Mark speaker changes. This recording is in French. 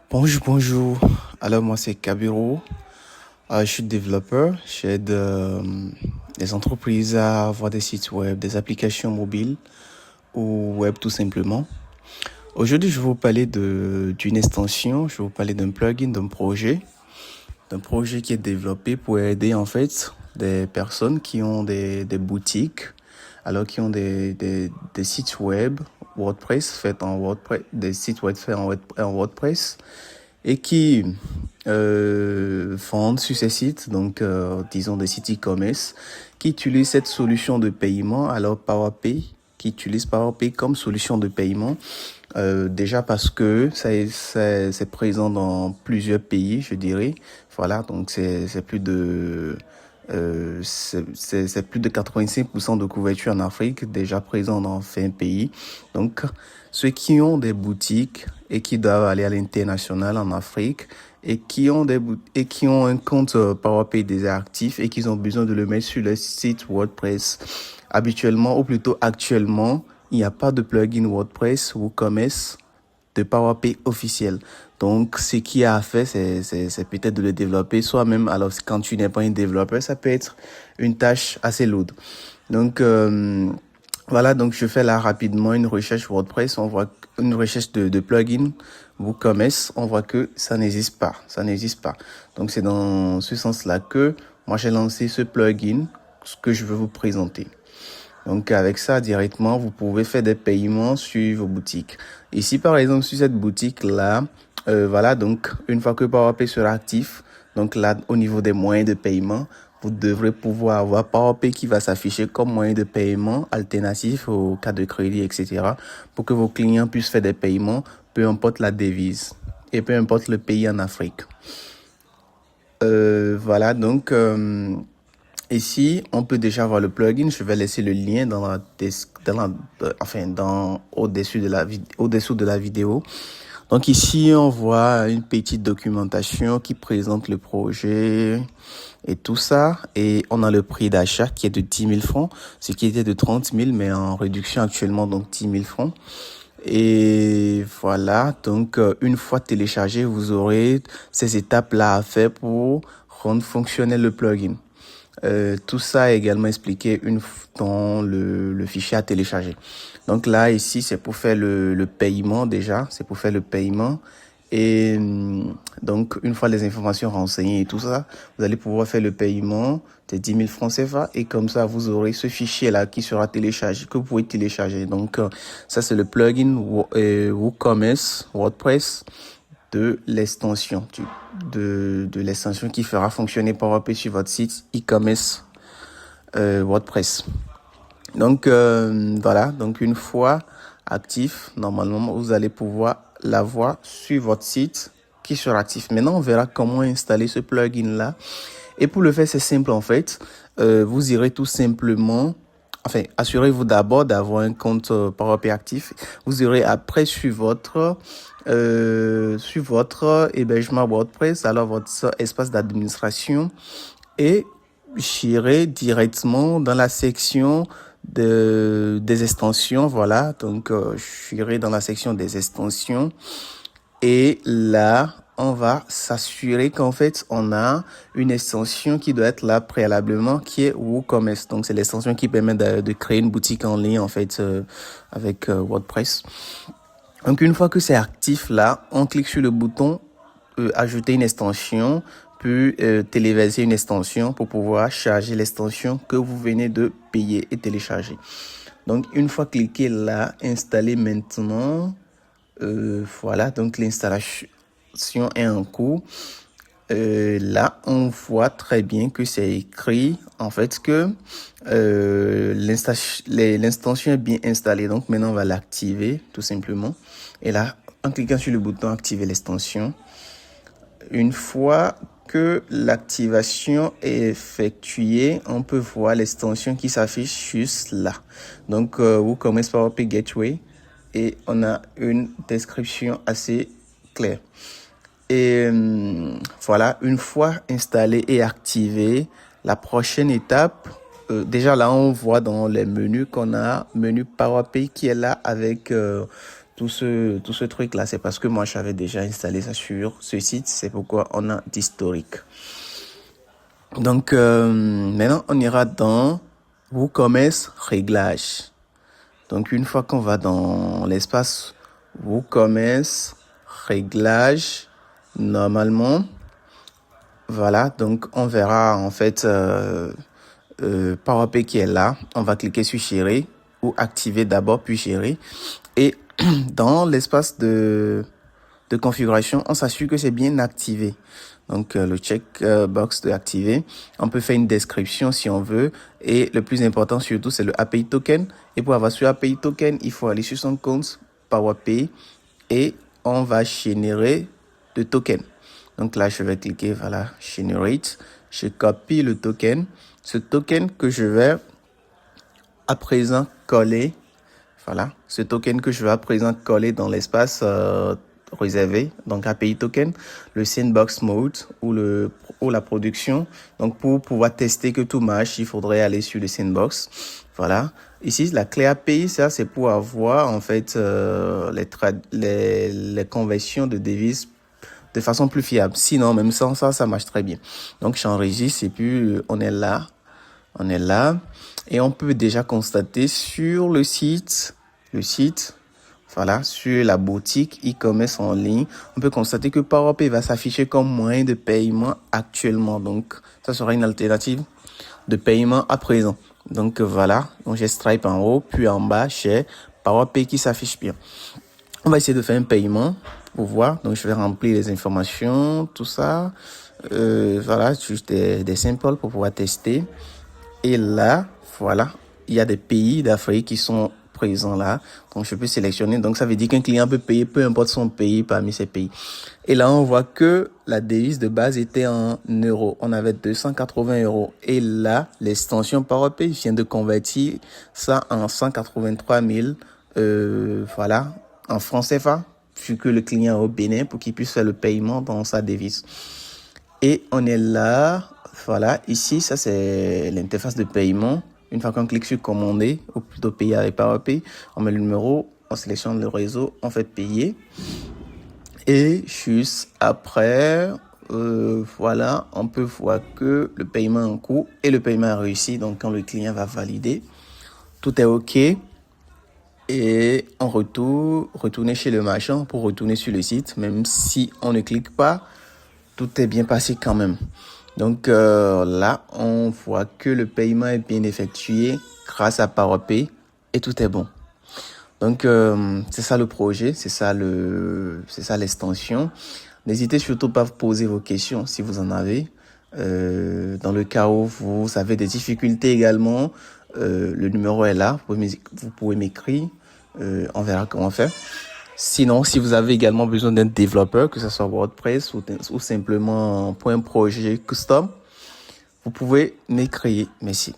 Speaker 1: Bonjour. Alors moi c'est Kabiro. Je suis développeur. J'aide les entreprises à avoir des sites web, des applications mobiles ou web tout simplement. Aujourd'hui je vais vous parler d'une extension, je vais vous parler d'un plugin, d'un projet qui est développé pour aider en fait des personnes qui ont des boutiques, alors qui ont des sites web WordPress faits en WordPress, des sites web faits en WordPress et qui vendent sur ces sites, donc disons des sites e-commerce, qui utilisent cette solution de paiement, alors PowerPay, qui utilisent PowerPay comme solution de paiement, déjà parce que c'est présent dans plusieurs pays, je dirais. Voilà, donc c'est plus de c'est plus de 85% de couverture en Afrique, déjà présent dans 20 pays. Donc, ceux qui ont des boutiques et qui doivent aller à l'international en Afrique et qui ont un compte PowerPay déjà actif et qui ont besoin de le mettre sur le site WordPress. Habituellement, ou plutôt actuellement, il n'y a pas de plugin WordPress ou WooCommerce de PowerPay officiel. Donc, ce qu'il y a à faire, c'est peut-être de le développer soi-même. Alors, quand tu n'es pas un développeur, ça peut être une tâche assez lourde. Donc, voilà, donc je fais là rapidement une recherche WordPress, on voit une recherche de plugin WooCommerce, on voit que ça n'existe pas, ça n'existe pas. Donc c'est dans ce sens-là que moi j'ai lancé ce plugin, ce que je veux vous présenter. Donc avec ça directement, vous pouvez faire des paiements sur vos boutiques. Ici par exemple sur cette boutique-là, voilà, donc une fois que PowerPay sera actif, donc là au niveau des moyens de paiement, vous devrez pouvoir avoir PowerPay qui va s'afficher comme moyen de paiement alternatif aux cartes de crédit, etc. pour que vos clients puissent faire des paiements, peu importe la devise et peu importe le pays en Afrique. Voilà, donc ici, on peut déjà voir le plugin. Je vais laisser le lien au-dessus de la vidéo. Donc ici, on voit une petite documentation qui présente le projet et tout ça. Et on a le prix d'achat qui est de 10 000 francs, ce qui était de 30 000, mais en réduction actuellement, donc 10 000 francs. Et voilà, donc une fois téléchargé, vous aurez ces étapes-là à faire pour rendre fonctionnel le plugin. Tout ça est également expliqué dans le fichier à télécharger. Donc là, ici, c'est pour faire le paiement déjà. C'est pour faire le paiement. Et donc, une fois les informations renseignées et tout ça, vous allez pouvoir faire le paiement de 10 000 francs CFA. Et comme ça, vous aurez ce fichier-là qui sera téléchargé, que vous pouvez télécharger. Donc, ça, c'est le plugin WooCommerce WordPress de l'extension, de l'extension qui fera fonctionner PowerPay sur votre site e-commerce WordPress. Donc voilà, donc une fois actif, normalement vous allez pouvoir l'avoir sur votre site qui sera actif. Maintenant on verra comment installer ce plugin là. Et pour le faire c'est simple en fait. Vous irez tout simplement, enfin assurez-vous d'abord d'avoir un compte PowerPay actif. Vous irez après sur votre hébergement WordPress, alors votre espace d'administration, et j'irai directement dans la section des extensions. Voilà, donc j'irai dans la section des extensions et là on va s'assurer qu'en fait on a une extension qui doit être là préalablement, qui est WooCommerce. Donc c'est l'extension qui permet de créer une boutique en ligne en fait avec WordPress. Donc une fois que c'est actif là, on clique sur le bouton ajouter une extension, puis téléverser une extension pour pouvoir charger l'extension que vous venez de payer et télécharger. Donc une fois cliqué là, installer maintenant. Voilà, donc l'installation est en cours. Là, on voit très bien que c'est écrit en fait que l'installation est bien installée. Donc maintenant, on va l'activer tout simplement. Et là, en cliquant sur le bouton activer l'extension, une fois que l'activation est effectuée, on peut voir l'extension qui s'affiche juste là. Donc, WooCommerce PowerPay Gateway. Et on a une description assez claire. Et voilà, une fois installé et activé, la prochaine étape, déjà là on voit dans les menus qu'on a menu PowerPay qui est là avec tout ce truc-là, c'est parce que moi, j'avais déjà installé ça sur ce site. C'est pourquoi on a d'historique. Donc, maintenant, on ira dans WooCommerce réglages. Donc, une fois qu'on va dans l'espace WooCommerce réglages, normalement, voilà, donc on verra en fait PowerPay qui est là. On va cliquer sur gérer ou activer d'abord puis gérer. Et dans l'espace de configuration, on s'assure que c'est bien activé. Donc le checkbox de activer. On peut faire une description si on veut. Et le plus important surtout, c'est le API token. Et pour avoir ce API token, il faut aller sur son compte PowerPay et on va générer le token. Donc là, je vais cliquer, voilà, Generate. Je copie le token. Ce token que je vais à présent coller, voilà, ce token que je vais à présent coller dans l'espace réservé, donc API token, le sandbox mode ou la production. Donc pour pouvoir tester que tout marche, il faudrait aller sur le sandbox. Voilà. Ici, la clé API, ça c'est pour avoir en fait les conversions de devises de façon plus fiable. Sinon, même sans ça, ça marche très bien. Donc, j'enregistre et puis on est là. On est là. Et on peut déjà constater sur le site, voilà, sur la boutique e-commerce en ligne, on peut constater que PowerPay va s'afficher comme moyen de paiement actuellement. Donc, ça sera une alternative de paiement à présent. Donc, voilà. Donc, j'ai Stripe en haut, puis en bas, j'ai PowerPay qui s'affiche bien. On va essayer de faire un paiement pour voir. Donc, je vais remplir les informations, tout ça. Voilà, juste des samples pour pouvoir tester. Et là, voilà, il y a des pays d'Afrique qui sont présents là. Donc, je peux sélectionner. Donc, ça veut dire qu'un client peut payer peu importe son pays parmi ces pays. Et là, on voit que la devise de base était en euros. On avait 280 euros. Et là, l'extension PowerPay vient de convertir ça en 183 000, voilà, en francs CFA, vu que le client est au Bénin pour qu'il puisse faire le paiement dans sa devise. Et on est là, voilà, ici, ça c'est l'interface de paiement. Une fois qu'on clique sur commander, ou plutôt payer avec PowerPay, on met le numéro, on sélectionne le réseau, on fait payer. Et juste après, voilà, on peut voir que le paiement est en cours et le paiement a réussi. Donc quand le client va valider, tout est OK. Et on retourner chez le marchand pour retourner sur le site, même si on ne clique pas, tout est bien passé quand même. Donc là, on voit que le paiement est bien effectué grâce à PowerPay et tout est bon. Donc c'est ça le projet, c'est ça l'extension. N'hésitez surtout pas à poser vos questions si vous en avez. Dans le cas où vous avez des difficultés également, le numéro est là, vous pouvez m'écrire, on verra comment faire. Sinon, si vous avez également besoin d'un développeur, que ce soit WordPress ou simplement pour un projet custom, vous pouvez m'écrire. Merci.